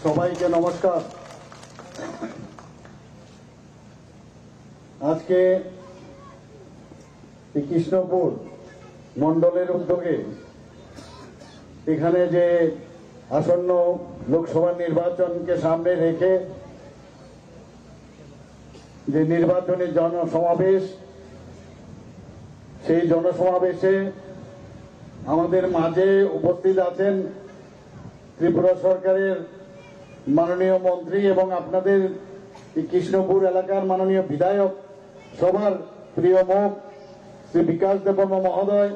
সবাইকে নমস্কার। আজকে কৃষ্ণপুর মন্ডলের উদ্যোগে এখানে যে আসন্ন লোকসভা নির্বাচনকে সামনে রেখে যে নির্বাচনী জনসমাবেশ, সেই জনসমাবেশে আমাদের মাঝে উপস্থিত আছেন ত্রিপুরা সরকারের মাননীয় মন্ত্রী এবং আপনাদের কৃষ্ণপুর এলাকার মাননীয় বিধায়ক, সবার প্রিয় মুখ শ্রী বিকাশ দেববর্মা মহোদয়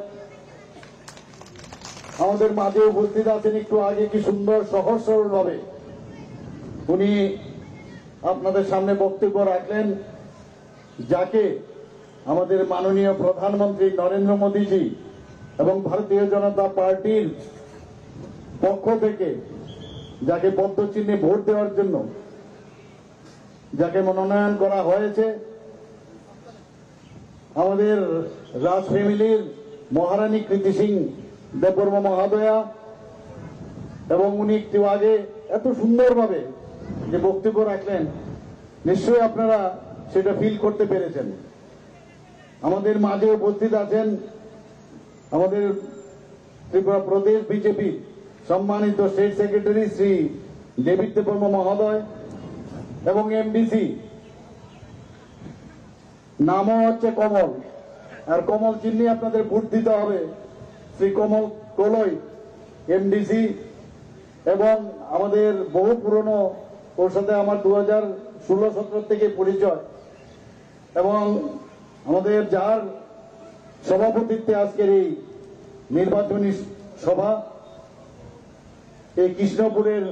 আমাদের মাঝে উপস্থিত আছেন। একটু আগে কি সুন্দর সহজ সরল ভাবে উনি আপনাদের সামনে বক্তব্য রাখলেন, যাকে আমাদের মাননীয় প্রধানমন্ত্রী নরেন্দ্র মোদীজি এবং ভারতীয় জনতা পার্টির পক্ষ থেকে যাকে পদ্মচিহ্নে ভোট দেওয়ার জন্য যাকে মনোনয়ন করা হয়েছে, আমাদের রাজ ফ্যামিলির মহারানী কৃতি সিং দেববর্মা মহোদয়া, এবং উনি একটু আগে এত সুন্দরভাবে যে বক্তব্য রাখলেন, নিশ্চয়ই আপনারা সেটা ফিল করতে পেরেছেন। আমাদের মাঝে উপস্থিত আছেন আমাদের ত্রিপুরা প্রদেশ বিজেপি সম্মানিত state secretary Shri David Debbarma মহোদয়, এবং এমডিসি নামও হচ্ছে কমল, আর কমল চিহ্নে আপনাদের ভোট দিতে হবে, শ্রী কমল কলই এমডিসি। এবং আমাদের বহু পুরনো, ওর সাথে আমার 2016-17 থেকে পরিচয়, এবং আমাদের যার সভাপতিত্বে আজকের এই নির্বাচনী সভা, এই কৃষ্ণপুরের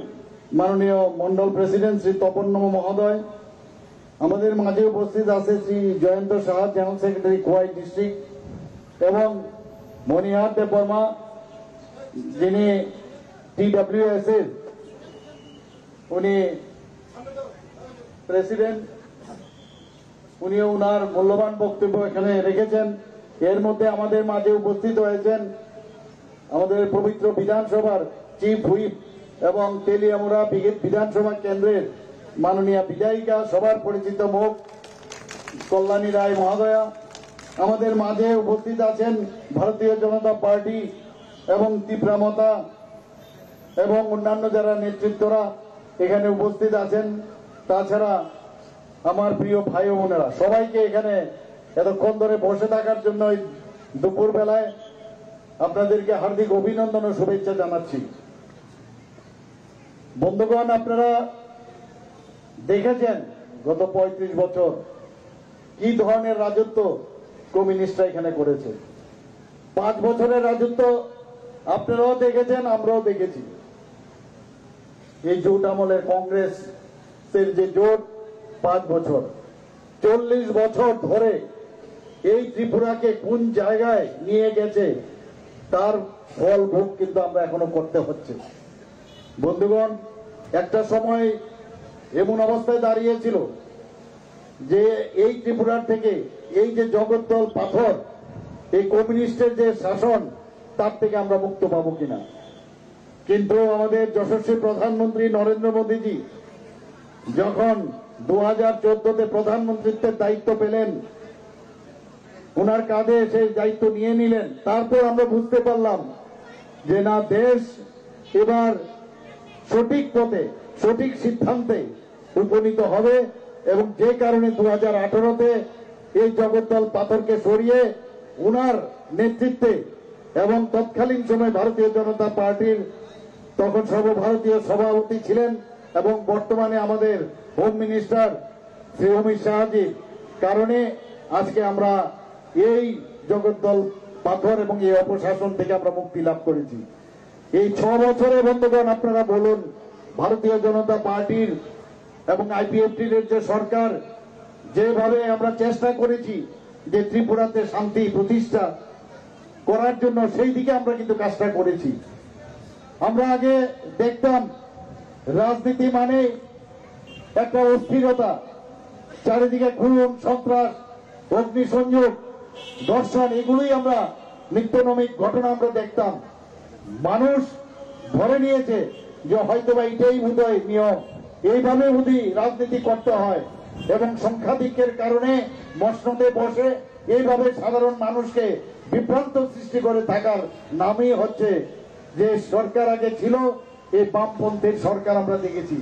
মাননীয় মন্ডল প্রেসিডেন্ট শ্রী তপন নম মহোদয়, আমাদের মাঝে উপস্থিত আছে Shri Jayanta Saha, general secretary Khowai district, এবং মণিহার দেববর্মা যিনি TWS এর উনি প্রেসিডেন্ট, উনিও উনার মূল্যবান বক্তব্য এখানে রেখেছেন। এর মধ্যে আমাদের মাঝে উপস্থিত হয়েছেন আমাদের পবিত্র বিধানসভার চিফ হুইপ এবং তেলিয়ামুড়া বিধানসভা কেন্দ্রের মাননীয় বিধায়িকা, সবার পরিচিত মুখ কল্যাণী রায় মহোদয়া। আমাদের মাঝে উপস্থিত আছেন ভারতীয় জনতা পার্টি এবং তীব্রামতা এবং অন্যান্য যারা নেতৃত্বরা এখানে উপস্থিত আছেন। তাছাড়া আমার প্রিয় ভাই ও বোনেরা, সবাইকে এখানে এতক্ষণ ধরে বসে থাকার জন্য দুপুর বেলায় আপনাদেরকে হার্দিক অভিনন্দন ও শুভেচ্ছা জানাচ্ছি। বন্ধুগণ, আপনারা দেখেছেন গত 35 বছর কি ধরনের রাজত্ব কমিউনিস্টরা এখানে করেছে। 5 বছরের রাজত্ব আপনারাও দেখেছেন, আমরাও দেখেছি। এই জোট আমলের কংগ্রেসের যে জোট 5 বছর, 40 বছর ধরে এই ত্রিপুরাকে কোন জায়গায় নিয়ে গেছে তার ফল ভোগ কিন্তু আমরা এখনো করতে হচ্ছে। বন্ধুগণ, একটা সময় এমন অবস্থায় দাঁড়িয়েছিল যে এই ত্রিপুরার থেকে এই যে জগদ্দল পাথর, এই কমিউনিস্টের যে শাসন, তার থেকে আমরা মুক্ত পাবো কিনা। কিন্তু আমাদের যশস্বী প্রধানমন্ত্রী নরেন্দ্র মোদীজি যখন 2014-তে প্রধানমন্ত্রীত্বের দায়িত্ব পেলেন, ওনার কাঁধে সেই দায়িত্ব নিয়ে নিলেন, তারপর আমরা বুঝতে পারলাম যে না, দেশ এবার সঠিক পথে সঠিক সিদ্ধান্তে উপনীত হবে, এবং যে কারণে 2018-তে এই জগদ্দল পাথরকে সরিয়ে ওনার নেতৃত্বে এবং তৎকালীন সময় ভারতীয় জনতা পার্টির তখন সর্বভারতীয় সভাপতি ছিলেন এবং বর্তমানে আমাদের হোম মিনিস্টার শ্রী অমিত শাহজির কারণে আজকে আমরা এই জগদ্দল পাথর এবং এই অপশাসন থেকে আমরা মুক্তি লাভ করেছি। এই 6 বছরে বন্ধুগণ, আপনারা বলুন, ভারতীয় জনতা পার্টির এবং IPFT এর যে সরকার, যেভাবে আমরা চেষ্টা করেছি যে ত্রিপুরাতে শান্তি প্রতিষ্ঠা করার জন্য, সেই দিকে আমরা কিন্তু কাজটা করেছি। আমরা আগে দেখতাম রাজনীতি মানে একটা অস্থিরতা, চারিদিকে খুন, সন্ত্রাস, অগ্নিসংযোগ, ধর্ষণ, এগুলোই আমরা নিত্যনৈমিক ঘটনা আমরা দেখতাম। মানুষ ধরে নিয়েছে যে হয়তোবা এটাই বোধহয় নিয়ম, এইভাবে বুঝি রাজনীতি করতে হয়, এবং সংখ্যাধিক্যের কারণে মসনদে বসে এইভাবে সাধারণ মানুষকে বিভ্রান্ত সৃষ্টি করে থাকার নামই হচ্ছে যে সরকার আগে ছিল এই বামপন্থীর সরকার। আমরা দেখেছি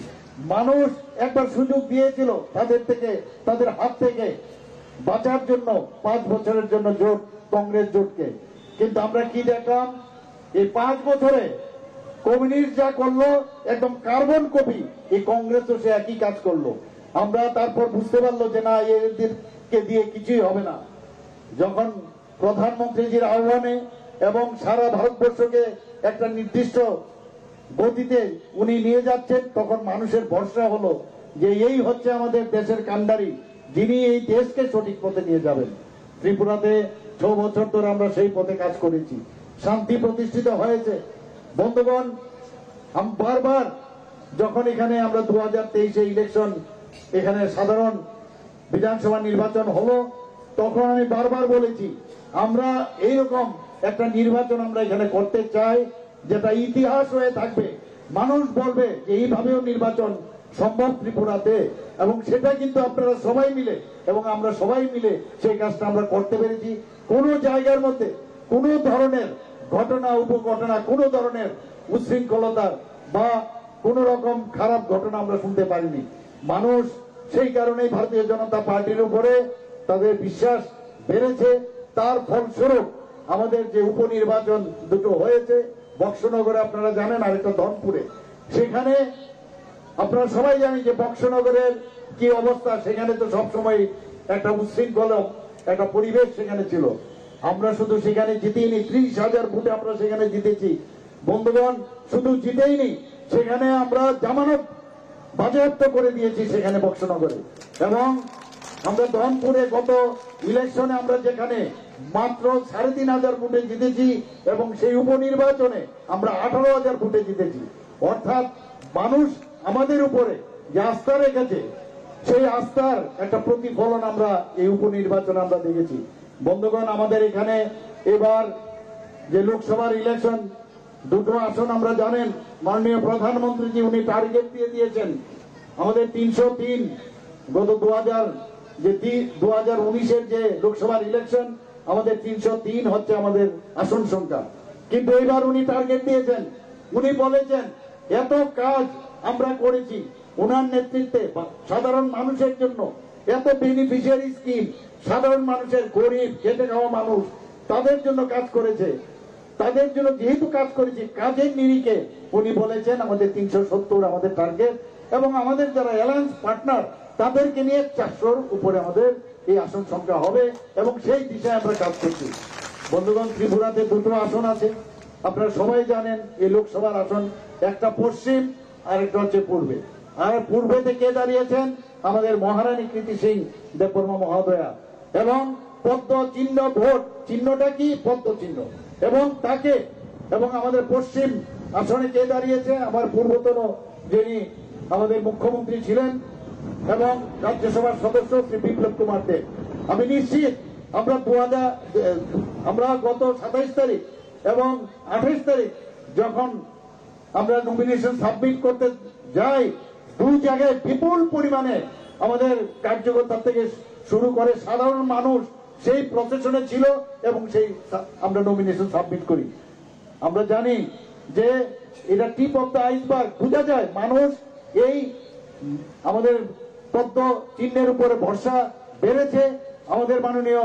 মানুষ একবার সুযোগ দিয়েছিল তাদের হাত থেকে বাঁচার জন্য 5 বছরের জন্য জোট, কংগ্রেস জোটকে, কিন্তু আমরা কি দেখলাম এই 5 বছরে কমিউনিস্ট যা করলো একদম কার্বন কপি এই কংগ্রেসও সে একই কাজ করলো। আমরা তারপর বুঝতে পারলো যে না, এদেরকে দিয়ে কিছুই হবে না। যখন প্রধানমন্ত্রীজির আহ্বানে এবং সারা ভারতবর্ষকে একটা নির্দিষ্ট গতিতে উনি নিয়ে যাচ্ছেন, তখন মানুষের ভরসা হলো যে এই হচ্ছে আমাদের দেশের কান্ডারি, যিনি এই দেশকে সঠিক পথে নিয়ে যাবেন। ত্রিপুরাতে 6 বছর ধরে আমরা সেই পথে কাজ করেছি, শান্তি প্রতিষ্ঠিত হয়েছে। বন্ধুগণ, বারবার যখন এখানে আমরা 2023-এ ইলেকশন, এখানে সাধারণ বিধানসভা নির্বাচন হলো, তখন আমি বারবার বলেছি আমরা এইরকম একটা নির্বাচন আমরা এখানে করতে চাই যেটা ইতিহাস হয়ে থাকবে। মানুষ বলবে যে এইভাবেও নির্বাচন সম্ভব ত্রিপুরাতে, এবং সেটা কিন্তু আপনারা সবাই মিলে এবং আমরা সবাই মিলে সেই কাজটা আমরা করতে পেরেছি। কোন জায়গার মধ্যে কোন ধরনের ঘটনা, উপঘটনা, কোন ধরনের উচ্ছৃঙ্খলতার বা কোন রকম খারাপ ঘটনা আমরা শুনতে পারিনি। মানুষ সেই কারণেই ভারতীয় জনতা পার্টির উপরে তাদের বিশ্বাস বেড়েছে। তার ফলস্বরূপ আমাদের যে উপনির্বাচন দুটো হয়েছে, বক্সনগরে আপনারা জানেন, আর একটা ধনপুরে, সেখানে আপনারা সবাই জানি যে বক্সনগরের কি অবস্থা। সেখানে তো সবসময় একটা উচ্ছৃঙ্খল একটা পরিবেশ সেখানে ছিল। আমরা শুধু সেখানে জিতেইনি, 30,000 ভোটে আমরা সেখানে জিতেছি। বন্ধুগণ, শুধু জিতেইনি, সেখানে আমরা জামানত বাজেয়াপ্ত করে দিয়েছি সেখানে বক্সনগরে। এবং আমরা ধনপুরে গত ইলেকশনে আমরা যেখানে মাত্র 3,500 ভোটে জিতেছি, এবং সেই উপনির্বাচনে আমরা 18,000 ভোটে জিতেছি। অর্থাৎ মানুষ আমাদের উপরে যে আস্থা রেখেছে, সেই আস্থার একটা প্রতিফলন আমরা এই উপনির্বাচনে আমরা দেখেছি। বন্ধুগণ, আমাদের এখানে এবার যে লোকসভার ইলেকশন, 2টো আসন আমরা জানেন, মাননীয় প্রধানমন্ত্রীজি উনি টার্গেট দিয়ে দিয়েছেন আমাদের 303। গত 2019-এর যে লোকসভার ইলেকশন, আমাদের 303 হচ্ছে আমাদের আসন সংখ্যা। কিন্তু এবার উনি টার্গেট দিয়েছেন, উনি বলেছেন এত কাজ আমরা করেছি ওনার নেতৃত্বে সাধারণ মানুষের জন্য, এত বেনিফিশিয়ারি স্কিম, সাধারণ মানুষের, গরিব খেটে খাওয়া মানুষ, তাদের জন্য কাজ করেছে। তাদের জন্য যেহেতু কাজ করেছি, কাজের নিরিখে উনি বলেছেন আমাদের 370 আমাদের টার্গেট, এবং আমাদের যারা অ্যালায়েন্স পার্টনার তাদেরকে নিয়ে 400-র উপরে আমাদের এই আসন সংখ্যা হবে, এবং সেই দিশায় আমরা কাজ করছি। বন্ধুগণ, ত্রিপুরাতে 2টো আসন আছে, আপনারা সবাই জানেন। এই লোকসভার আসন একটা পশ্চিম আর একটা হচ্ছে পূর্বে। আর পূর্বেতে কে দাঁড়িয়েছেন? আমাদের মহারানী কৃতি সিং দেববর্মা মহোদয়া, এবং পদ্ম চিহ্ন ভোট, চিহ্নটা কি? পদ্ম চিহ্ন। এবং তাকে, এবং আমাদের পশ্চিম আসনে কে দাঁড়িয়েছে? আমার পূর্বতন যিনি আমাদের মুখ্যমন্ত্রী ছিলেন এবং রাজ্যসভার সদস্য শ্রী বিপ্লব কুমার দেব। আমি নিশ্চিত আমরা গত 27 তারিখ এবং 28 তারিখ যখন আমরা নমিনেশন সাবমিট করতে যাই, 2 জায়গায় বিপুল পরিমাণে আমাদের কার্যকর্তা থেকে শুরু করে সাধারণ মানুষ সেই প্রসেশনে ছিল, এবং সেই আমরা নমিনেশন সাবমিট করি। আমরা জানি যে এটা টিপ অফ দ্য আইসবার্গ, বোঝা যায় মানুষ এই আমাদের পদ্ম চিহ্নের উপরে ভরসা বেড়েছে, আমাদের মাননীয়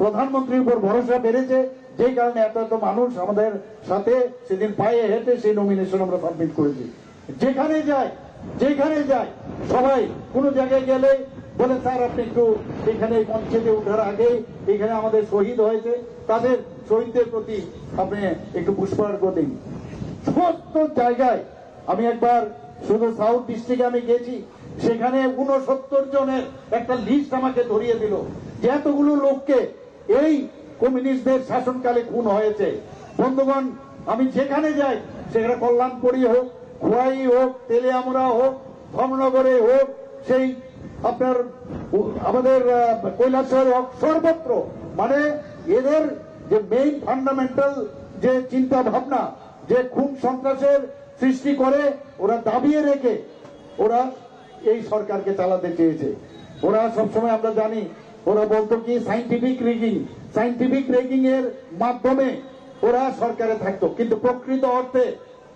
প্রধানমন্ত্রীর উপর ভরসা বেড়েছে, যে কারণে এত এত মানুষ আমাদের সাথে সেদিন পায়ে হেঁটে সেই নমিনেশন আমরা সাবমিট করেছি। যেখানে যাই সবাই কোনো জায়গায় গেলে বলে, স্যার আপনি একটু এখানে মঞ্চেতে ওঠার আগে এখানে আমাদের শহীদ হয়েছে, তাদের শহীদদের প্রতি আপনি একটু পুষ্পার্ঘ দিন। সমস্ত জায়গায় আমি একবার শুধু সাউথ ডিস্ট্রিক্টে আমি গেছি, সেখানে 69 জনের একটা লিস্ট আমাকে ধরিয়ে দিল যে এতগুলো লোককে এই কমিউনিস্টদের শাসনকালে খুন হয়েছে। বন্ধুগণ, আমি যেখানে যাই, সেখানে কল্যাণপুরী হোক, খোয়াই হোক, তেলিয়ামুড়া হোক, ধর্মনগরে হোক, সেই আপনার আমাদের কৈলাসহর হোক, সর্বত্র মানে এদের যে মেইন ফান্ডামেন্টাল যে চিন্তা ভাবনা, যে খুন সন্ত্রাসের সৃষ্টি করে ওরা দাবিয়ে রেখে ওরা এই সরকারকে চালাতে চেয়েছে। ওরা সবসময় আমরা জানি ওরা বলতো কি সাইন্টিফিক রেগিং এর মাধ্যমে ওরা সরকারে থাকতো, কিন্তু প্রকৃত অর্থে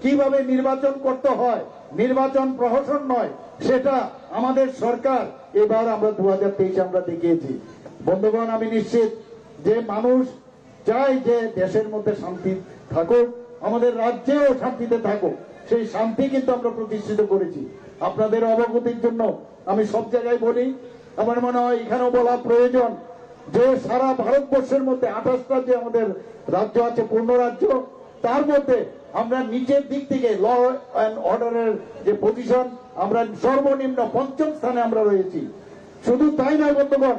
কিভাবে নির্বাচন করতে হয়, নির্বাচন প্রহসন নয়, সেটা আমাদের সরকার এবার আমরা 2023 আমরা দেখিয়েছি। বন্ধুগণ, আমি নিশ্চিত যে মানুষ চায় যে দেশের মধ্যে শান্তি থাকুক, আমাদের রাজ্যেও শান্তিতে থাকুক, সেই শান্তি কিন্তু আমরা প্রতিষ্ঠিত করেছি। আপনাদের অবগতির জন্য আমি সব জায়গায় বলি, আমার মনে হয় এখানেও বলা প্রয়োজন যে সারা ভারতবর্ষের মধ্যে 28টা যে আমাদের রাজ্য আছে, পূর্ণ রাজ্য, তার মধ্যে আমরা নিচের দিক থেকে ল অ্যান্ড অর্ডারের যে পজিশন, আমরা সর্বনিম্ন 5ম স্থানে আমরা রয়েছি। শুধু তাই নয় বন্ধুগণ,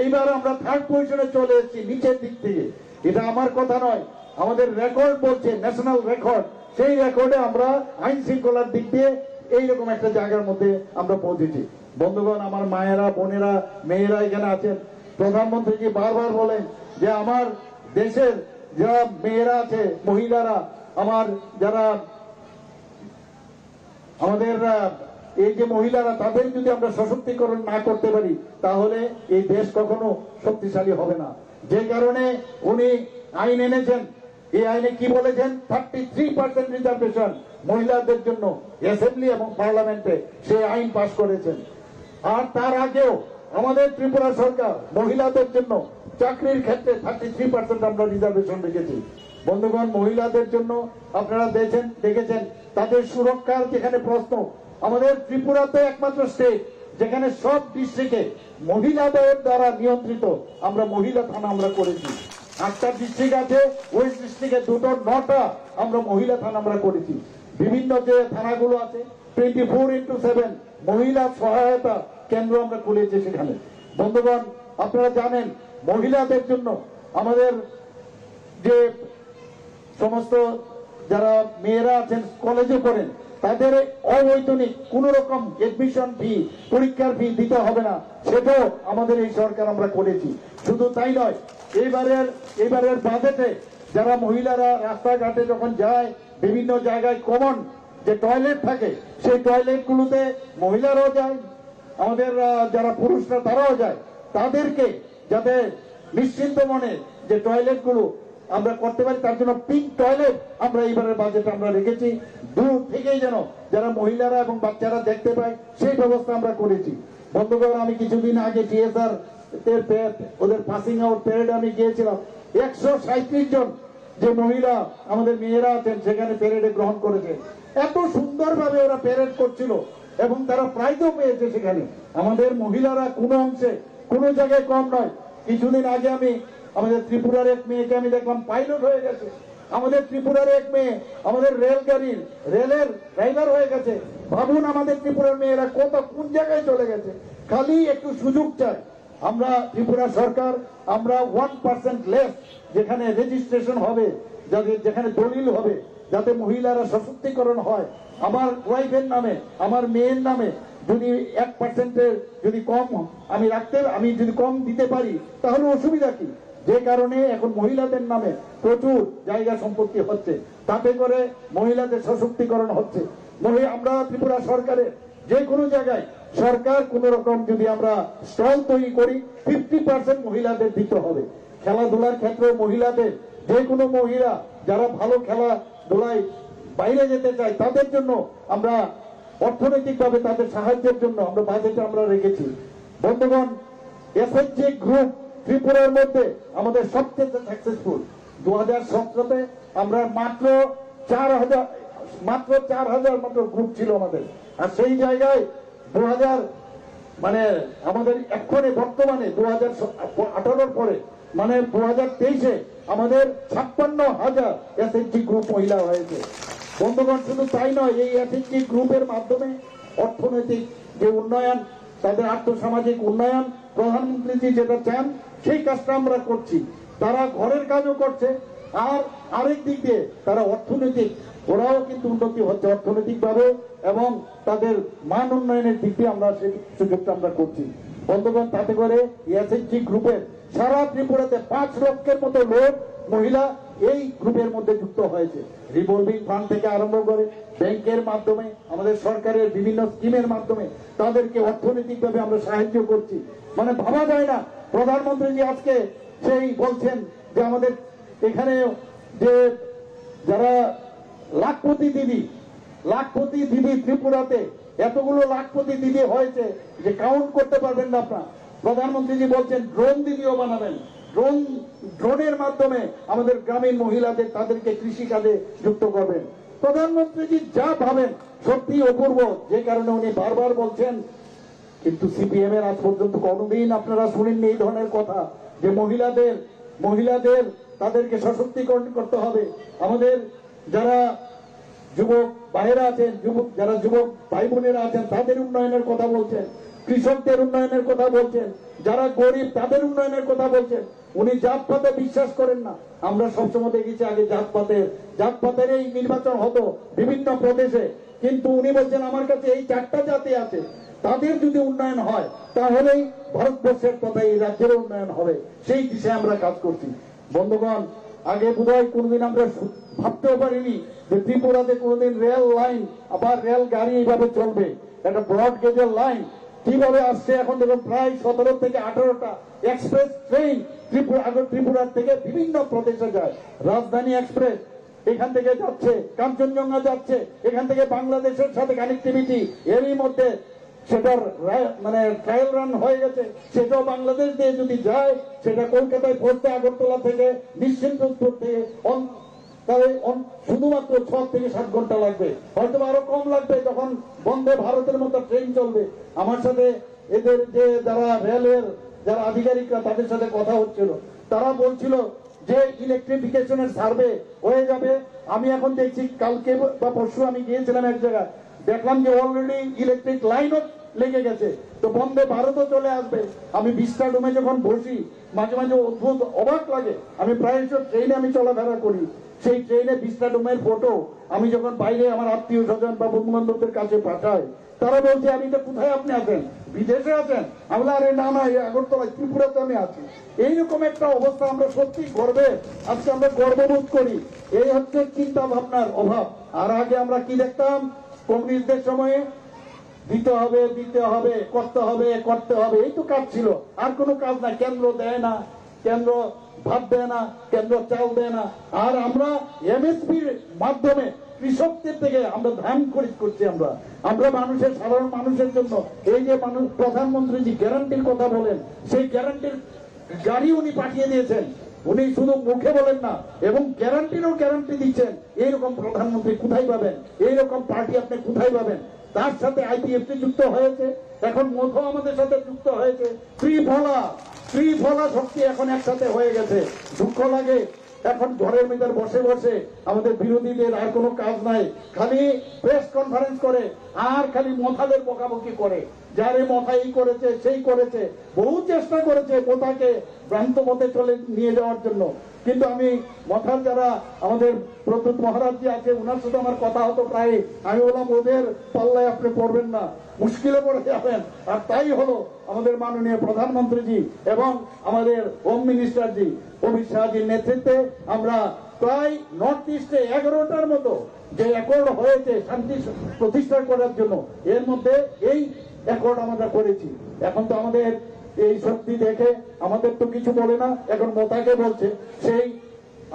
এইবার আমরা 3rd পজিশনে চলে এসেছি নিচের দিক থেকে। এটা আমার কথা নয়, আমাদের রেকর্ড বলছে, ন্যাশনাল রেকর্ড। সেই রেকর্ডে আমরা আইন শৃঙ্খলার দিক দিয়ে এইরকম একটা জায়গার মধ্যে আমরা পৌঁছেছি। বন্ধুগণ, আমার মায়েরা, বোনেরা, মেয়েরা এখানে আছেন, প্রধানমন্ত্রীকে বারবার বলেন যে আমার দেশের যারা মেয়েরা আছে, মহিলারা, আমার যারা আমাদের এই যে মহিলারা, তাদের যদি আমরা সশক্তিকরণ না করতে পারি তাহলে এই দেশ কখনো শক্তিশালী হবে না। যে কারণে উনি আইন এনেছেন। এই আইনে কি বলেছেন? 33% রিজার্ভেশন মহিলাদের জন্য অ্যাসেম্বলি এবং পার্লামেন্টে সেই আইন পাশ করেছেন। আর তার আগেও আমাদের ত্রিপুরা সরকার মহিলাদের জন্য চাকরির ক্ষেত্রে 33% আমরা রিজার্ভেশন রেখেছি। বন্ধুগণ, মহিলাদের জন্য আপনারা দেখেছেন তাদের সুরক্ষার যেখানে প্রশ্ন, আমাদের ত্রিপুরাতে একমাত্র স্টেট যেখানে সব ডিস্ট্রিক্টে মহিলাদের দ্বারা নিয়ন্ত্রিত আমরা মহিলা থানা আমরা করেছি। 8টা ডিস্ট্রিক্ট আছে, ওয়েস্ট ডিস্ট্রিক্টে 9টা আমরা মহিলা থানা আমরা করেছি। বিভিন্ন যে থানাগুলো আছে 24/7 মহিলা সহায়তা কেন্দ্র আমরা খুলেছি সেখানে। বন্ধুগণ, আপনারা জানেন মহিলাদের জন্য আমাদের যে সমস্ত যারা মেয়েরা আছেন কলেজে পড়েন, তাদের অবৈতনিক কোন রকম এডমিশন ফি, পরীক্ষার ফি দিতে হবে না, সেটাও আমাদের এই সরকার আমরা করেছি। শুধু তাই নয়, এইবারের বাজেটে যারা মহিলারা রাস্তাঘাটে যখন যায়, বিভিন্ন জায়গায় কমন যে টয়লেট থাকে সেই টয়লেটগুলোতে মহিলারাও যায়, আমাদের যারা পুরুষরা তারাও যায়, তাদেরকে যাতে নিশ্চিন্ত মনে যে টয়লেটগুলো আমরা করতে পারি তার জন্য পিঙ্ক টয়লেট আমরা এইবারের বাজেট আমরা রেখেছি। দূর থেকেই যেন যারা মহিলারা এবং বাচ্চারা দেখতে পায় সেই ব্যবস্থা আমরা করেছি। বন্ধুগণ, আমি কিছুদিন আগে টিএসআর ওদের পাসিং আউট প্যারেডে আমি গিয়েছিলাম। 137 জন যে মহিলা আমাদের মেয়েরা আছেন সেখানে প্যারেডে গ্রহণ করেছে। এত সুন্দরভাবে ওরা প্যারেড করছিল এবং তারা প্রাইজও পেয়েছে সেখানে। আমাদের মহিলারা কোনো অংশে কোনো জায়গায় কম নয়। কিছুদিন আগে আমি আমাদের ত্রিপুরার এক মেয়েকে আমি দেখলাম পাইলট হয়ে গেছে। আমাদের ত্রিপুরার এক মেয়ে আমাদের রেলের ড্রাইভার হয়ে গেছে। ভাবুন আমাদের ত্রিপুরার মেয়েরা কোন জায়গায় চলে গেছে, খালি একটু সুযোগ চায়। আমরা ত্রিপুরা সরকার আমরা 1% লেস যেখানে রেজিস্ট্রেশন হবে, যেখানে দলিল হবে, যাতে মহিলারা সশক্তিকরণ হয়। আমার ওয়াইফের নামে, আমার মেয়ের নামে যদি 1%-এর যদি কম আমি যদি কম দিতে পারি তাহলে অসুবিধা কি? যে কারণে এখন মহিলাদের নামে প্রচুর জায়গা সম্পত্তি হচ্ছে, তাতে করে মহিলাদের সশক্তিকরণ হচ্ছে। আমরা ত্রিপুরা সরকারে যে কোনো জায়গায় সরকার কোন রকম যদি আমরা স্টল তৈরি করি 50% মহিলাদের দিতে হবে। খেলাধুলার ক্ষেত্রে মহিলাদের, যে কোনো মহিলা যারা ভালো খেলাধুলায় বাইরে যেতে চায় তাদের জন্য আমরা অর্থনৈতিকভাবে তাদের সাহায্যের জন্য আমরা বাজেটে আমরা রেখেছি। বন্ধুগণ, এসএইচজি গ্রুপ ত্রিপুরার মধ্যে আমাদের সবচেয়ে সাকসেসফুল। 2017-তে আমরা মাত্র 4,000 মাত্র গ্রুপ ছিল আমাদের। আর সেই জায়গায় 2000 আমাদের এক্ষণে বর্তমানে 2018-র পরে 2023-এ আমাদের 56,000 এসএইচজি গ্রুপ মহিলা হয়েছে। বন্ধুগণ, শুধু তাই নয়, এই এসএইচজি গ্রুপের মাধ্যমে অর্থনৈতিক যে উন্নয়ন, তাদের আর্থসামাজিক উন্নয়ন প্রধানমন্ত্রী যেটা চান সেই কাজটা আমরা করছি। তারা ঘরের কাজও করছে, আর আরেক দিক দিয়ে তারা ওরাও কিন্তু উন্নতি হচ্ছে অর্থনৈতিকভাবে, এবং তাদের মান উন্নয়নের দিক দিয়ে আমরা সেই সুযোগটা আমরা করছি। বন্ধুগণ, তাতে করে এসএইচজি গ্রুপের সারা ত্রিপুরাতে 5 লক্ষের মতো লোক মহিলা এই গ্রুপের মধ্যে যুক্ত হয়েছে। রিভলভিং ফান্ড থেকে আরম্ভ করে ব্যাংকের মাধ্যমে, আমাদের সরকারের বিভিন্ন স্কিমের মাধ্যমে তাদেরকে অর্থনৈতিকভাবে আমরা সাহায্য করছি। মানে ভাবা যায় না, প্রধানমন্ত্রী আজকে সেই বলছেন যে আমাদের এখানে যে যারা লাখপতি দিদি ত্রিপুরাতে এতগুলো লাখপতি দিদি হয়েছে যে কাউন্ট করতে পারবেন না আপনার। প্রধানমন্ত্রীজি বলছেন ড্রোন দিদিও বানাবেন, ড্রোনের মাধ্যমে আমাদের গ্রামীণ মহিলাদের তাদেরকে কৃষিকাজে যুক্ত করবেন। প্রধানমন্ত্রীজি যা ভাবেন সত্যি অপূর্ব, যে কারণে উনি বারবার বলছেন। কিন্তু সিপিএম এর আজ পর্যন্ত কোনোদিন আপনারা শুনেননি এই ধরনের কথা যে মহিলাদের তাদেরকে সশক্তিকরণ করতে হবে। আমাদের যারা যুবক ভাইয়েরা আছেন, যারা যুবক ভাই বোনেরা আছেন তাদের উন্নয়নের কথা বলছেন, কৃষকদের উন্নয়নের কথা বলছেন, যারা গরিব তাদের উন্নয়নের কথা বলছেন। উনি জাতপাতে বিশ্বাস করেন না। আমরা সবসময় দেখেছি আগে জাতপাতের এই নির্বাচন হতো বিভিন্ন প্রদেশে, কিন্তু উনি বলছেন আমার কাছে এই 4টা জাতি আছে, তাদের যদি উন্নয়ন হয় তাহলেই ভারতবর্ষের তথা এই রাজ্যের উন্নয়ন হবে। সেই দিশায় আমরা কাজ করছি। বন্ধুগণ, আগে বোধহয় কোনদিন আমরা ভাবতেও পারিনি যে ত্রিপুরাতে কোনদিন রেল লাইন আবার রেল গাড়ি এইভাবে চলবে, একটা ব্রড গেজের লাইন কিভাবে আসছে। এখন দেখুন প্রায় 17 থেকে 18টা এক্সপ্রেস ট্রেন ত্রিপুরার থেকে বিভিন্ন প্রদেশে যায়। রাজধানী এক্সপ্রেস এখান থেকে যাচ্ছে, কাঞ্চনজঙ্ঘা যাচ্ছে, এখান থেকে বাংলাদেশের সাথে কানেক্টিভিটি। এরই মধ্যে সেটার মানে ট্রায়াল রান হয়ে গেছে, সেটাও বাংলাদেশ দিয়ে যদি যায় সেটা কলকাতায় পৌঁছতে আগরতলা থেকে নিশ্চিন্তপুর থেকে তাহলে শুধুমাত্র 6 থেকে 7 ঘন্টা লাগবে, হয়তো আরো কম লাগবে যখন বন্দে ভারতের মতো ট্রেন চলবে। আমার সাথে এদের যে যারা রেলের যারা আধিকারিকরা তাদের সাথে কথা হচ্ছিল, তারা বলছিল যে ইলেকট্রিফিকেশনের সার্ভে হয়ে যাবে। আমি এখন দেখছি কালকে বা পরশু আমি গিয়েছিলাম এক জায়গায়, দেখলাম যে অলরেডি ইলেকট্রিক লাইনও লেগে গেছে। তো বন্দে ভারতও চলে আসবে। আমি বিস্টা রুমে যখন বসি মাঝে মাঝে অদ্ভুত অবাক লাগে। আমি প্রায়শই ট্রেনে আমি চলাফেরা করি, সেই ট্রেনে বিস্টা রুমের ফটো আমি যখন বাইরে আমার আত্মীয় স্বজন বা বন্ধু বান্ধবদের কাছে পাঠাই, তারা বলছে আমি তো কোথায় আপনি আছেন, বিদেশে আছেন? আমরা আরে না না, আগরতলায় ত্রিপুরাতে আমি আছি। এইরকম একটা অবস্থা আমরা সত্যি গর্বে আজকে আমরা গর্ববোধ করি। এই হচ্ছে চিন্তা ভাবনার অভাব। আর আগে আমরা কি দেখতাম, কমিউনিস্টদের সময়ে দিতে হবে, করতে হবে, এই তো কাজ ছিল, আর কোনো কাজ না। কেন্দ্র দেয় না, কেন্দ্র ভাত দেয় না, কেন্দ্র চাল দেয় না। আর আমরা এমএসপির মাধ্যমে কৃষকদের থেকে আমরা ধান খরিদ করছি। আমরা মানুষের, সাধারণ মানুষের জন্য এই যে মানুষ প্রধানমন্ত্রী গ্যারান্টির কথা বলেন, সেই গ্যারান্টির গাড়ি উনি পাঠিয়ে দিয়েছেন। উনি শুধু মুখে বলেন না, এবং গ্যারান্টিরও গ্যারান্টি দিচ্ছেন। এইরকম প্রধানমন্ত্রী কোথায় পাবেন? এইরকম পার্টি আপনি কোথায় পাবেন? তার সাথে আইপিএফটি যুক্ত হয়েছে, এখন মধু আমাদের সাথে যুক্ত হয়েছে। ত্রিফলা শক্তি এখন একসাথে হয়ে গেছে। দুঃখ লাগে এখন ঘরের ভিতর বসে বসে আমাদের বিরোধীদের আর কোনো কাজ নাই, খালি প্রেস কনফারেন্স করে আর খালি মথাদের বকাবকি করে। যারে মথা এই করেছে সেই করেছে, বহু চেষ্টা করেছে মথাকে ভ্রান্ত পথে চলে নিয়ে যাওয়ার জন্য। কিন্তু আমি মথার যারা আমাদের প্রদ্যুৎ মহারাজজি আছে, ওনার সাথে আমার কথা হতো প্রায়। আমি বললাম ওদের পাল্লায় আপনি পড়বেন না, মুশকিলে পড়ে যাবেন। আর তাই হলো আমাদের মাননীয় প্রধানমন্ত্রীজি এবং আমাদের হোম মিনিস্টারজি অমিত শাহজির নেতৃত্বে আমরা প্রায় নর্থ ইস্টে 11টার মতো যে অ্যাকর্ড হয়েছে শান্তি প্রতিষ্ঠা করার জন্য, এর মধ্যে এই অ্যাকর্ড আমরা করেছি। এখন তো আমাদের এই শক্তি দেখে আমাদের তো কিছু বলে না, এখন মোতাকে বলছে। সেই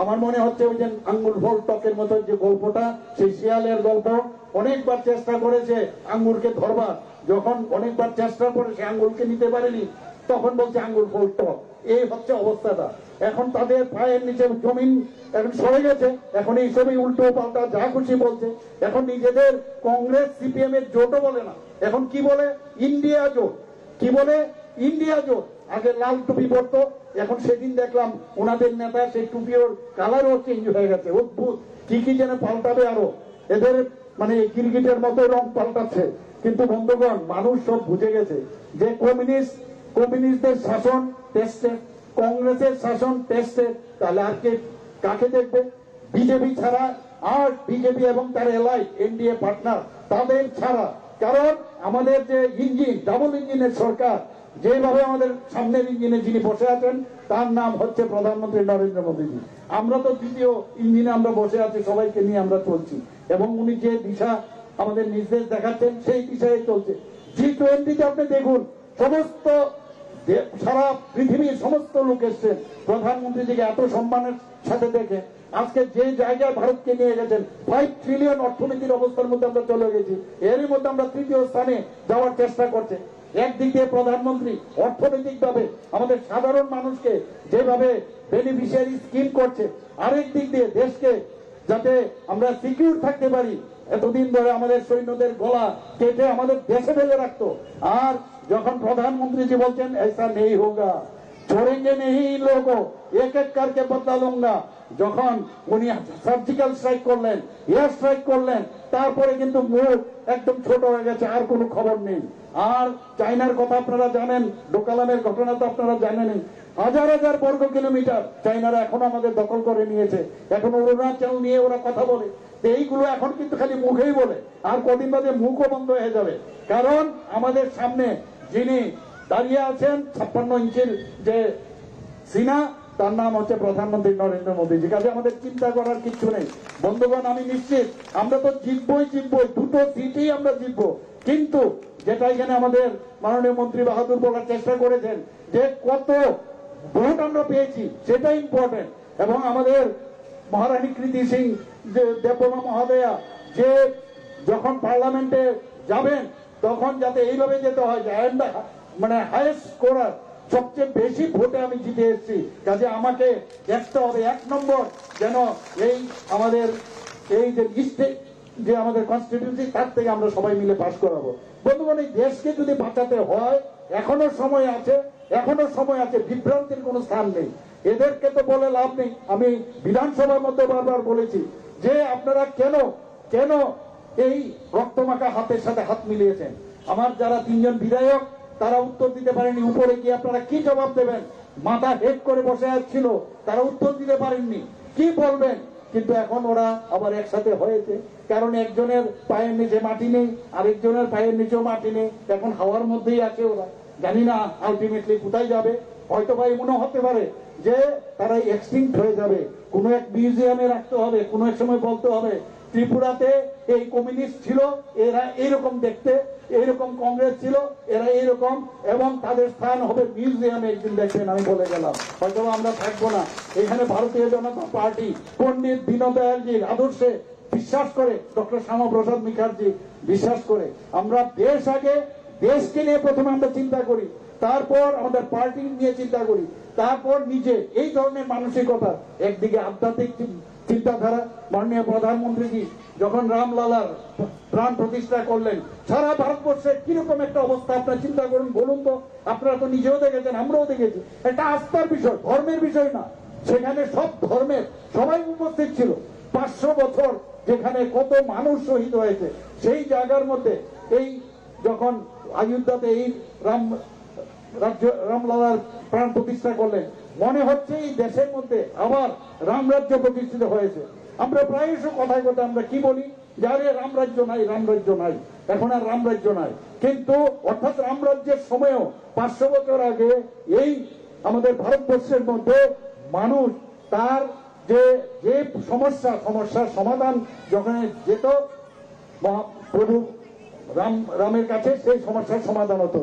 আমার মনে হচ্ছে ওই যে আঙ্গুল ফল টকের মতো যে গল্পটা, সেই শিয়ালের গল্প। অনেকবার চেষ্টা করেছে আঙ্গুরকে ধরবার, যখন অনেকবার চেষ্টা করে সে আঙ্গুলকে নিতে পারেনি, তখন বলছে আঙ্গুল ফল টক। এই হচ্ছে অবস্থাটা। এখন তাদের পায়ের নিচে জমিন এখন সরে গেছে, এখন এইসবই উল্টো পাল্টা যা খুশি বলছে। এখন নিজেদের কংগ্রেস সিপিএম এর জোটও বলে না, এখন কি বলে? ইন্ডিয়া জোট। কি বলে? ইন্ডিয়া জোট। আগে লাল টুপি পরতো, এখন সেদিন দেখলাম ওনাদের নেতা সেই টুপির কালারও চেঞ্জ হয়ে গেছে। অদ্ভুত কি যেন পাল্টাবে আরো, এদের মানে ক্রিকেটের মতো রং পাল্টাচ্ছে। কিন্তু বন্ধুগণ, মানুষ সব বুঝে গেছে যে কমিউনিস্টদের শাসন টেস্টেড, কংগ্রেসের শাসন টেস্টেড। তাহলে আর কাকে দেখবে? বিজেপি ছাড়া, আর বিজেপি এবং তার এলাইট এনডিএ পার্টনার তাদের ছাড়া। কারণ আমাদের যে ইঞ্জিন, ডাবল ইঞ্জিনের সরকার, যেভাবে আমাদের সামনের ইঞ্জিনে যিনি বসে আছেন তার নাম হচ্ছে প্রধানমন্ত্রী নরেন্দ্র মোদীজি। আমরা তো দ্বিতীয় ইঞ্জিনে আমরা বসে আছি, সবাইকে নিয়ে আমরা চলছি, এবং উনি যে দিশা আমাদের নির্দেশ দেখাচ্ছেন সেই দিশায় চলছে। G20-তে আপনি দেখুন, সমস্ত সারা পৃথিবীর সমস্ত লোক এসছেন প্রধানমন্ত্রীজিকে এত সম্মানের সাথে দেখে। আজকে যে জায়গায় ভারতকে নিয়ে গেছেন, 5 ট্রিলিয়ন অর্থনীতির অবস্থার মধ্যে আমরা চলে গেছি, এরই মধ্যে আমরা তৃতীয় স্থানে যাওয়ার চেষ্টা করছে। একদিক দিয়ে প্রধানমন্ত্রী অর্থনৈতিক ভাবে আমাদের সাধারণ মানুষকে যেভাবে বেনিফিশিয়ারি স্কিম করছে, আরেক দিক দিয়ে দেশকে যাতে আমরা সিকিউর থাকতে পারি, এতদিন ধরে আমাদের সৈন্যদের গলা কেটে আমাদের দেশে ফেলে রাখতো। আর যখন প্রধানমন্ত্রী জি বলছেন ऐसा नहीं होगा, छोड़ेंगे नहीं इन लोगों को, एक एक करके बदला दूंगा, যখন উনি সার্জিক্যাল স্ট্রাইক করলেন, এয়ার স্ট্রাইক করলেন, তারপরে কিন্তু মুখ একদম ছোট হয়ে গেছে, আর কোনো খবর নেই। আর চায়নার কথা আপনারা জানেন, ডোকালামের ঘটনা তো আপনারা জানেনই। হাজার হাজার বর্গ কিলোমিটার চায়নারা এখনো আমাদের দখল করে নিয়েছে, এখন অরুণাচল নিয়ে ওরা কথা বলে। এইগুলো এখন কিন্তু খালি মুখেই বলে, আর কদিন বাদে মুখও বন্ধ হয়ে যাবে। কারণ আমাদের সামনে যিনি দাঁড়িয়ে আছেন 56 ইঞ্চির যে সিনা, তার নাম হচ্ছে প্রধানমন্ত্রী নরেন্দ্র মোদীজি। কাজে আমাদের চিন্তা করার কিছু নেই। বন্ধুগণ, আমি নিশ্চিত আমরা তো জিতবই, দুটো সিটেই আমরা জিতবো। কিন্তু যেটা এখানে আমাদের মাননীয় মন্ত্রী বাহাদুর বলার চেষ্টা করেছেন যে কত ভোট আমরা পেয়েছি, সেটা ইম্পর্টেন্ট। এবং আমাদের মহারানী কৃতি সিং যে দেববর্মা মহোদয়া যে যখন পার্লামেন্টে যাবেন তখন যাতে এইভাবে যেতে হয় যে মানে হাইয়েস্ট স্কোরার, সবচেয়ে বেশি ভোটে আমি জিতে এসেছি। কাজে আমাকে দেখতে হবে 1 নম্বর যেন এই আমাদের এই যে ইস্টে যে আমাদের কনস্টিটিউন্সি, তার থেকে আমরা সবাই মিলে পাস করাবো। বন্ধুগণ, এই দেশকে যদি বাঁচাতে হয় এখনো সময় আছে, বিভ্রান্তির কোনো স্থান নেই। এদেরকে তো বলে লাভ নেই। আমি বিধানসভার মধ্যে বারবার বলেছি যে আপনারা কেন এই রক্তমাখা হাতের সাথে হাত মিলিয়েছেন। আমার যারা 3 জন বিধায়ক তারা উত্তর দিতে পারেনি। উপরে গিয়ে আপনারা কি জবাব দেবেন? মাথা হেড করে বসে ছিল, তারা উত্তর দিতে পারেননি, কি বলবেন? কিন্তু এখন ওরা আবার একসাথে হয়েছে, কারণ একজনের পায়ের নিচে মাটি নেই, আরেকজনের পায়ের নিচেও মাটি নেই। এখন হাওয়ার মধ্যেই আছে ওরা, জানি না আলটিমেটলি কোথায় যাবে। হয়তো বা মনে হতে পারে যে তারা এক্সটিংক্ট হয়ে যাবে, কোনো এক মিউজিয়ামে রাখতে হবে, কোনো এক সময় বলতে হবে ত্রিপুরাতে এই কমিউনিস্ট ছিল, এরা এইরকম দেখতে, এইরকম কংগ্রেস ছিল, এরা এইরকম, এবং তাদের স্থান হবে মিউজিয়ামে একদিন দেখবেন। আমি বলে গেলাম, হয়তো আমরা থাকবো না এখানে। ভারতীয় জনতা পার্টি পণ্ডিত দীনদয়ালজির আদর্শে বিশ্বাস করে, ডক্টর শ্যামাপ্রসাদ মুখার্জি বিশ্বাস করে। আমরা দেশ আগে, দেশকে নিয়ে প্রথমে আমরা চিন্তা করি, তারপর আমাদের পার্টি নিয়ে চিন্তা করি, তারপর নিজে। এই ধরনের মানসিকতা, একদিকে আধ্যাত্মিক চিন্তাধারা। মাননীয় প্রধানমন্ত্রীজি যখন রামলালার প্রাণ প্রতিষ্ঠা করলেন, সারা ভারতবর্ষে কিরকম একটা অবস্থা আপনারা চিন্তা করুন, বলুন তো। আপনারা তো নিজেও দেখেছেন, আমরাও দেখেছি। এটা আস্থার বিষয়, ধর্মের বিষয় না। সেখানে সব ধর্মের সবাই উপস্থিত ছিল। 500 বছর যেখানে কত মানুষ শহীদ হয়েছে, সেই জায়গার মধ্যে এই যখন অযোধ্যাতে এই রামলালার প্রাণ প্রতিষ্ঠা করলেন, মনে হচ্ছে এই দেশের মধ্যে আবার রামরাজ্য প্রতিষ্ঠিত হয়েছে। আমরা প্রায়শ কথায় কথায় আমরা কি বলি, যারে রামরাজ্য নাই, এখন আর রামরাজ্য নাই। কিন্তু অর্থাৎ রামরাজ্যের সময়ও 500 বছর আগে এই আমাদের ভারতবর্ষের মধ্যে মানুষ তার যে সমস্যার সমাধান যখন যেত প্রভু রামের কাছে, সেই সমস্যার সমাধান হতো।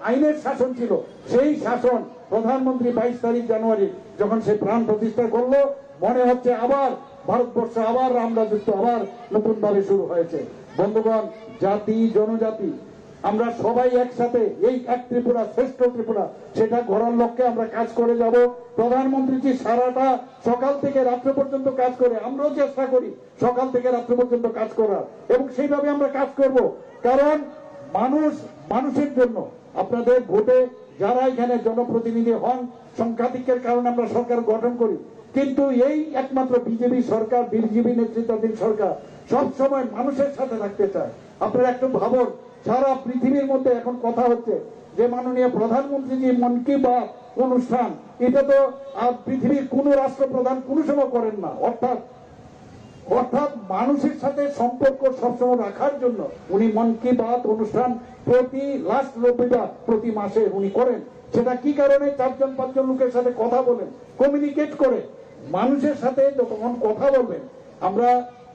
আইনের শাসন ছিল। সেই শাসন প্রধানমন্ত্রী 22 তারিখ জানুয়ারি যখন সে প্রাণ প্রতিষ্ঠা করলো, মনে হচ্ছে আবার ভারতবর্ষ, আবার রামরাজত্ব আবার নতুন ভাবে শুরু হয়েছে। বন্ধুগণ, জাতি জনজাতি আমরা সবাই একসাথে এই এক ত্রিপুরা, শ্রেষ্ঠ ত্রিপুরা, সেটা গড়ার লক্ষ্যে আমরা কাজ করে যাব। প্রধানমন্ত্রীজি সারাটা সকাল থেকে রাত্র পর্যন্ত কাজ করে, আমরাও চেষ্টা করি সকাল থেকে রাত্র পর্যন্ত কাজ করার, এবং সেইভাবে আমরা কাজ করব। কারণ মানুষের জন্য আপনাদের ভোটে যারা এখানে জনপ্রতিনিধি হন, সংখ্যাধিক্যের কারণে আমরা সরকার গঠন করি, কিন্তু এই একমাত্র বিজেপি সরকার, বিজেপি নেতৃত্বাধীন সরকার সব সময় মানুষের সাথে থাকতে চায়। আপনারা একটু ভাবুন, সারা পৃথিবীর মধ্যে এখন কথা হচ্ছে যে মাননীয় প্রধানমন্ত্রী যে মন কি বাত অনুষ্ঠান, এটা তো আর পৃথিবীর কোন রাষ্ট্রপ্রধান কোন সময় করেন না। অর্থাৎ অর্থাৎ মানুষের সাথে সম্পর্ক সবসময় রাখার জন্য উনি মন কি বাত অনুষ্ঠান প্রতি লাস্ট রবিবার প্রতি মাসে উনি করেন। সেটা কি কারণে? 4-5 লোকের সাথে কথা বলেন, কমিউনিকেট করে মানুষের সাথে যখন কথা বলবেন আমরা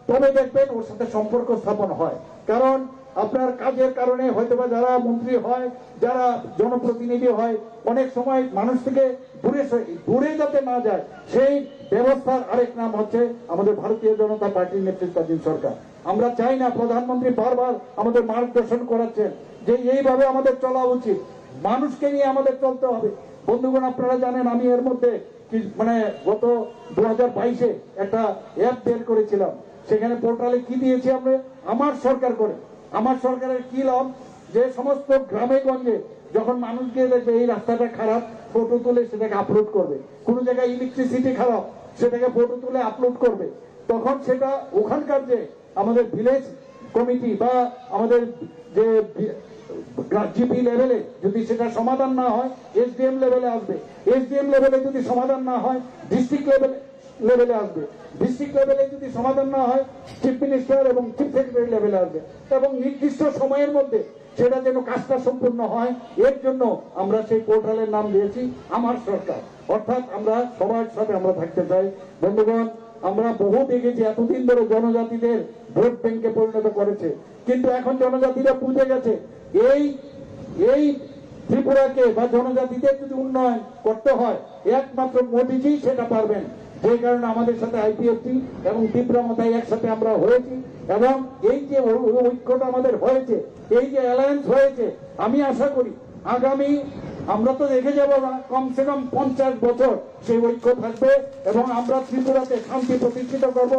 তবে দেখবেন ওর সাথে সম্পর্ক স্থাপন হয়। কারণ আপনার কাজের কারণে হয়তোবা যারা মন্ত্রী হয়, যারা জনপ্রতিনিধি হয়, অনেক সময় মানুষ থেকে দূরে যাতে না যায় সেই ব্যবস্থার আরেক নাম হচ্ছে আমাদের ভারতীয় জনতা পার্টির নেতৃত্বাধীন সরকার। আমরা চাই না, প্রধানমন্ত্রী বারবার আমাদের মার্গদর্শন করাচ্ছেন যে এইভাবে আমাদের চলা উচিত, মানুষকে নিয়ে আমাদের চলতে হবে। বন্ধুগণ, আপনারা জানেন আমি এর মধ্যে গত 2022-এ একটা অ্যাপ বের করেছিলাম। সেখানে পোর্টালে কি দিয়েছি আমরা, আমার সরকার করে। আমার সরকারের কি লাভ, যে সমস্ত গ্রামে গঞ্জে যখন মানুষকে দেখবে এই রাস্তাটা খারাপ, ফটো তুলে সেটাকে আপলোড করবে, কোন জায়গায় ইলেকট্রিসিটি খারাপ সেটাকে ফটো তুলে আপলোড করবে, তখন সেটা ওখানকার যে আমাদের ভিলেজ কমিটি বা আমাদের যে জিপি লেভেলে যদি সেটা সমাধান না হয় এসডিএম লেভেলে আসবে, এসডিএম লেভেলে যদি সমাধান না হয় ডিস্ট্রিক্ট লেভেলে আসবে, ডিস্ট্রিক্ট লেভেলে যদি সমাধান না হয় চিফ মিনিস্টার এবং চিফ সেক্রেটারি লেভেলে আসবে, এবং নির্দিষ্ট সময়ের মধ্যে সেটা যেন কাজটা সম্পূর্ণ হয় এর জন্য আমরা সেই পোর্টালের নাম দিয়েছি আমার সরকার। অর্থাৎ আমরা সবার সাথে আমরা থাকতে চাই। বন্ধুগণ, আমরা বহু দেখেছি এতদিন ধরে জনজাতিদের ভোট ব্যাংকে পরিণত করেছে, কিন্তু এখন জনজাতিরা বুঝে গেছে এই ত্রিপুরাকে বা জনজাতিদের যদি উন্নয়ন করতে হয় একমাত্র মোদীজি সেটা পারবেন। যে কারণে আমাদের সাথে আইপিএফটি এবং ত্রিপুরা মাথায় একসাথে আমরা হয়েছি, এবং এই যে ঐক্যটা আমাদের হয়েছে, এই যে অ্যালায়েন্স হয়েছে, আমি আশা করি আগামী আমরা তো দেখে যাব না, কমসে কম 50 বছর সেই ঐক্য থাকবে এবং আমরা ত্রিপুরাতে শান্তি প্রতিষ্ঠিত করব।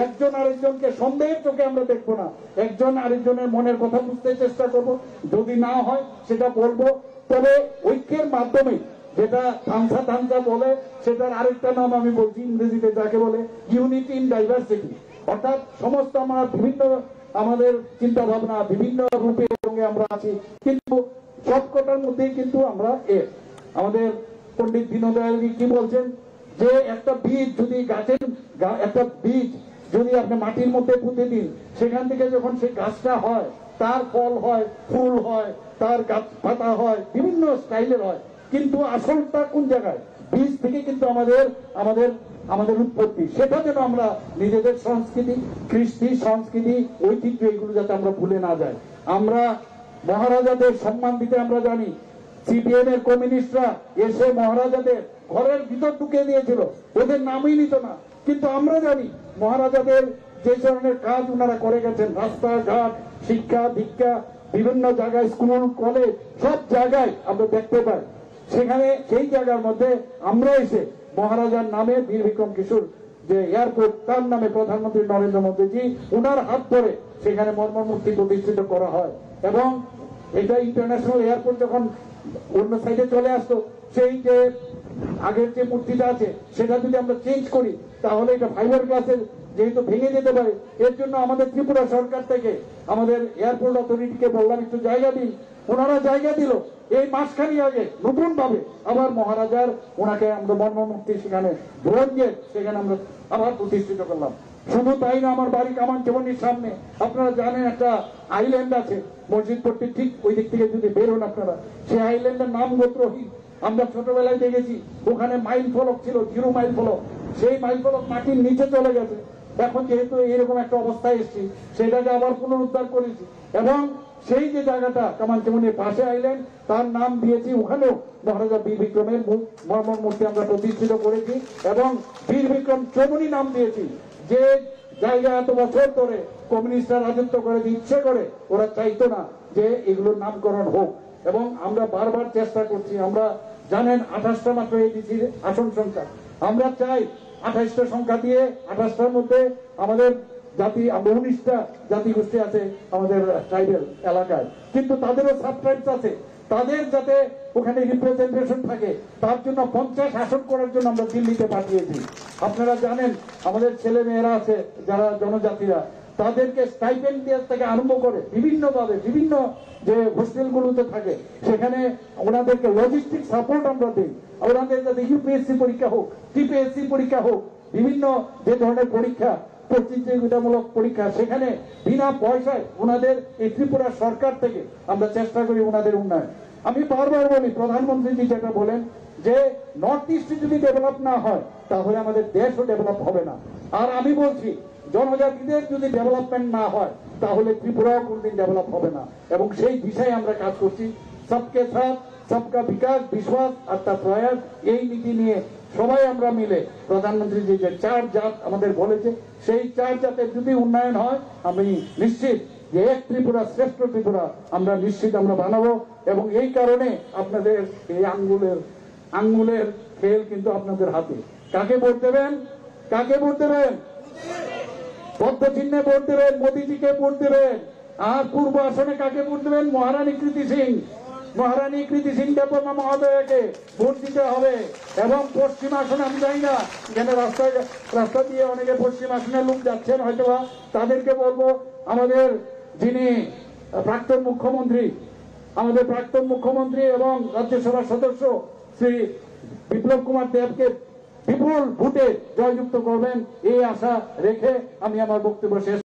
একজন আরেকজনকে সন্দেহের চোখে আমরা দেখবো না, একজন আরেকজনের মনের কথা বুঝতে চেষ্টা করব। যদি না হয় সেটা বলবো, তবে ঐক্যের মাধ্যমে, যেটা থানসা বলে সেটার আরেকটা নাম আমি বলছি ইংরেজিতে, যাকে বলে ইউনিটি ইন ডাইভার্সিটি। অর্থাৎ সমস্ত আমরা বিভিন্ন আমাদের চিন্তা ভাবনা বিভিন্ন রূপে সঙ্গে আমরা আছি, কিন্তু সবকটার মধ্যেই কিন্তু আমরা আমাদের পণ্ডিত দীনদয়াল কি বলছেন, যে একটা বীজ যদি একটা বীজ যদি আপনি মাটির মধ্যে পুঁতে দিন, সেখান থেকে যখন সেই গাছটা হয়, তার ফল হয়, ফুল হয়, তার গাছ পাতা হয়, বিভিন্ন স্টাইলের হয়, কিন্তু আসলটা কোন জায়গায়? বীজ থেকে কিন্তু আমাদের উৎপত্তি। সেটা যেন আমরা নিজেদের সংস্কৃতি, কৃষ্টি সংস্কৃতি, ঐতিহ্য এগুলো যাতে আমরা ভুলে না যাই। আমরা মহারাজাদের সম্মান দিতে আমরা জানি। সিপিএম এর কমিউনিস্টরা এসে মহারাজাদের ঘরের ভিতর ঢুকে দিয়েছিল, ওদের নামই নিত না, কিন্তু আমরা জানি মহারাজাদের যে ধরনের কাজ ওনারা করে গেছেন, রাস্তাঘাট, শিক্ষা দীক্ষা, বিভিন্ন জায়গায় স্কুল কলেজ সব জায়গায় আমরা দেখতে পাই। সেখানে সেই জায়গার মধ্যে আমরা এসে মহারাজার নামে বীর বিক্রম কিশোর যে এয়ারপোর্ট, তার নামে প্রধানমন্ত্রী নরেন্দ্র মোদীজি ওনার হাত ধরে সেখানে মর্মমূর্তি প্রতিষ্ঠিত করা হয়, এবং এটা ইন্টারন্যাশনাল এয়ারপোর্ট যখন অন্য সাইডে চলে আসতো, সেই যে আগের যে মূর্তিটা আছে সেটা যদি আমরা চেঞ্জ করি তাহলে এটা ফাইবার গ্লাসের যেহেতু ভেঙে যেতে পারে। এর জন্য আমাদের ত্রিপুরা সরকার থেকে আমাদের এয়ারপোর্ট অথরিটিকে বললাম একটু জায়গা দিন, ওনারা জায়গা দিল। এই মাসখানি আগে নতুন ভাবে আবার মহারাজার ওনাকে আমরা মর্মমূর্তি সেখানে ব্রোঞ্জের সেখানে আমরা আবার প্রতিষ্ঠিত করলাম। শুধু তাই না, আমার বাড়ি কামানচেবনির সামনে আপনারা জানেন একটা আইল্যান্ড আছে মসজিদ পট্টি ঠিক ওই দিক থেকে যদি বেরোন আপনারা, সেই আইল্যান্ডের নাম গোত্রহীন। আমরা ছোটবেলায় দেখেছি ওখানে মাইল ফলক ছিল, 0 মাইল ফলক, সেই মাইল ফলক মাটির নিচে চলে গেছে। এখন যেহেতু এরকম একটা অবস্থায় এসেছি, সেটাকে আবার পুনরুদ্ধার করেছি, এবং সেই যে জায়গাটা কামানচেবনির পাশে আইল্যান্ড, তার নাম দিয়েছি, ওখানেও মহারাজা বীর বিক্রমের মূর্তি আমরা প্রতিষ্ঠিত করেছি, এবং বীর বিক্রম চৌমনি নাম দিয়েছি। যে জায়গা এত বছর ধরে কমিউনিস্টরা রাজত্ব করে ইচ্ছে করে ওরা চাইতো না যে এগুলোর নামকরণ হোক, এবং আমরা বারবার চেষ্টা করছি। আমরা জানেন 28টা মাত্র এডিসি আসন সংখ্যা, আমরা চাই 28টা সংখ্যা দিয়ে 28টার মধ্যে আমাদের জাতি, 19টা জাতিগোষ্ঠী আছে আমাদের ট্রাইবেল এলাকায়, কিন্তু তাদেরও সাব ট্রাইবস আছে, তাদের যাতে ওখানে রিপ্রেজেন্টেশন থাকে, তার জন্য 50 আসন করার জন্য আমরা দিল্লিতে পাঠিয়েছি। আপনারা জানেন আমাদের ছেলে মেয়েরা আছে যারা জনজাতিরা, তাদেরকে স্টাইপেন্ড দেওয়ার থেকে আরম্ভ করে বিভিন্নভাবে বিভিন্ন যে হোস্টেলগুলোতে থাকে সেখানে ওনাদেরকে লজিস্টিক সাপোর্ট আমরা দিই। ওনাদের যাতে ইউপিএসসি পরীক্ষা হোক, টিপিএসসি পরীক্ষা হোক, বিভিন্ন যে ধরনের পরীক্ষা প্রতিযোগিতামূলক পরীক্ষা, সেখানে বিনা পয়সায় ওনাদের এই ত্রিপুরা সরকার থেকে আমরা চেষ্টা করি ওনাদের উন্নয়ন। আমি বারবার বলি, প্রধানমন্ত্রীজি যেটা বলেন যে নর্থ ইস্টে যদি ডেভেলপ না হয় তাহলে আমাদের দেশও ডেভেলপ হবে না। আর আমি বলছি জনজাতিদের যদি ডেভেলপমেন্ট না হয় তাহলে ত্রিপুরাও কোনদিন ডেভেলপ হবে না, এবং সেই দিশায় আমরা কাজ করছি। সবকে সাথ সবকা বিকাশ, বিশ্বাস আর তার প্রয়াস, এই নীতি নিয়ে সবাই আমরা মিলে প্রধানমন্ত্রী যে 4 জাত আমাদের বলেছে, সেই 4 জাতের যদি উন্নয়ন হয় আমি নিশ্চিত যে এক ত্রিপুরা শ্রেষ্ঠ ত্রিপুরা আমরা নিশ্চিত আমরা বানাবো। এবং এই কারণে আপনাদের এই আঙ্গুলের খেল কিন্তু আপনাদের হাতে। কাকে ভোট দেবেন? কাকে ভোট দেবেন? পদ্ম চিহ্নে ভোট দেবেন, মোদীজিকে ভোট দেবেন। আর পূর্ব আসনে কাকে ভোট দেবেন? মহারানী কৃতি সিং, মহারানী কৃতি সিং দেববর্মা মহোদয়কে ভোট দিতে হবে। এবং পশ্চিম আসনে আমি জানি না, এখানে রাস্তা দিয়ে অনেকে পশ্চিম আসনের লোক যাচ্ছেন হয়তো, তাদেরকে বলবো আমাদের যিনি প্রাক্তন মুখ্যমন্ত্রী এবং রাজ্যসভার সদস্য শ্রী বিপ্লব কুমার দেবকে বিপুল ভোটে জয়যুক্ত করবেন, এই আশা রেখে আমি আমার বক্তব্য শেষ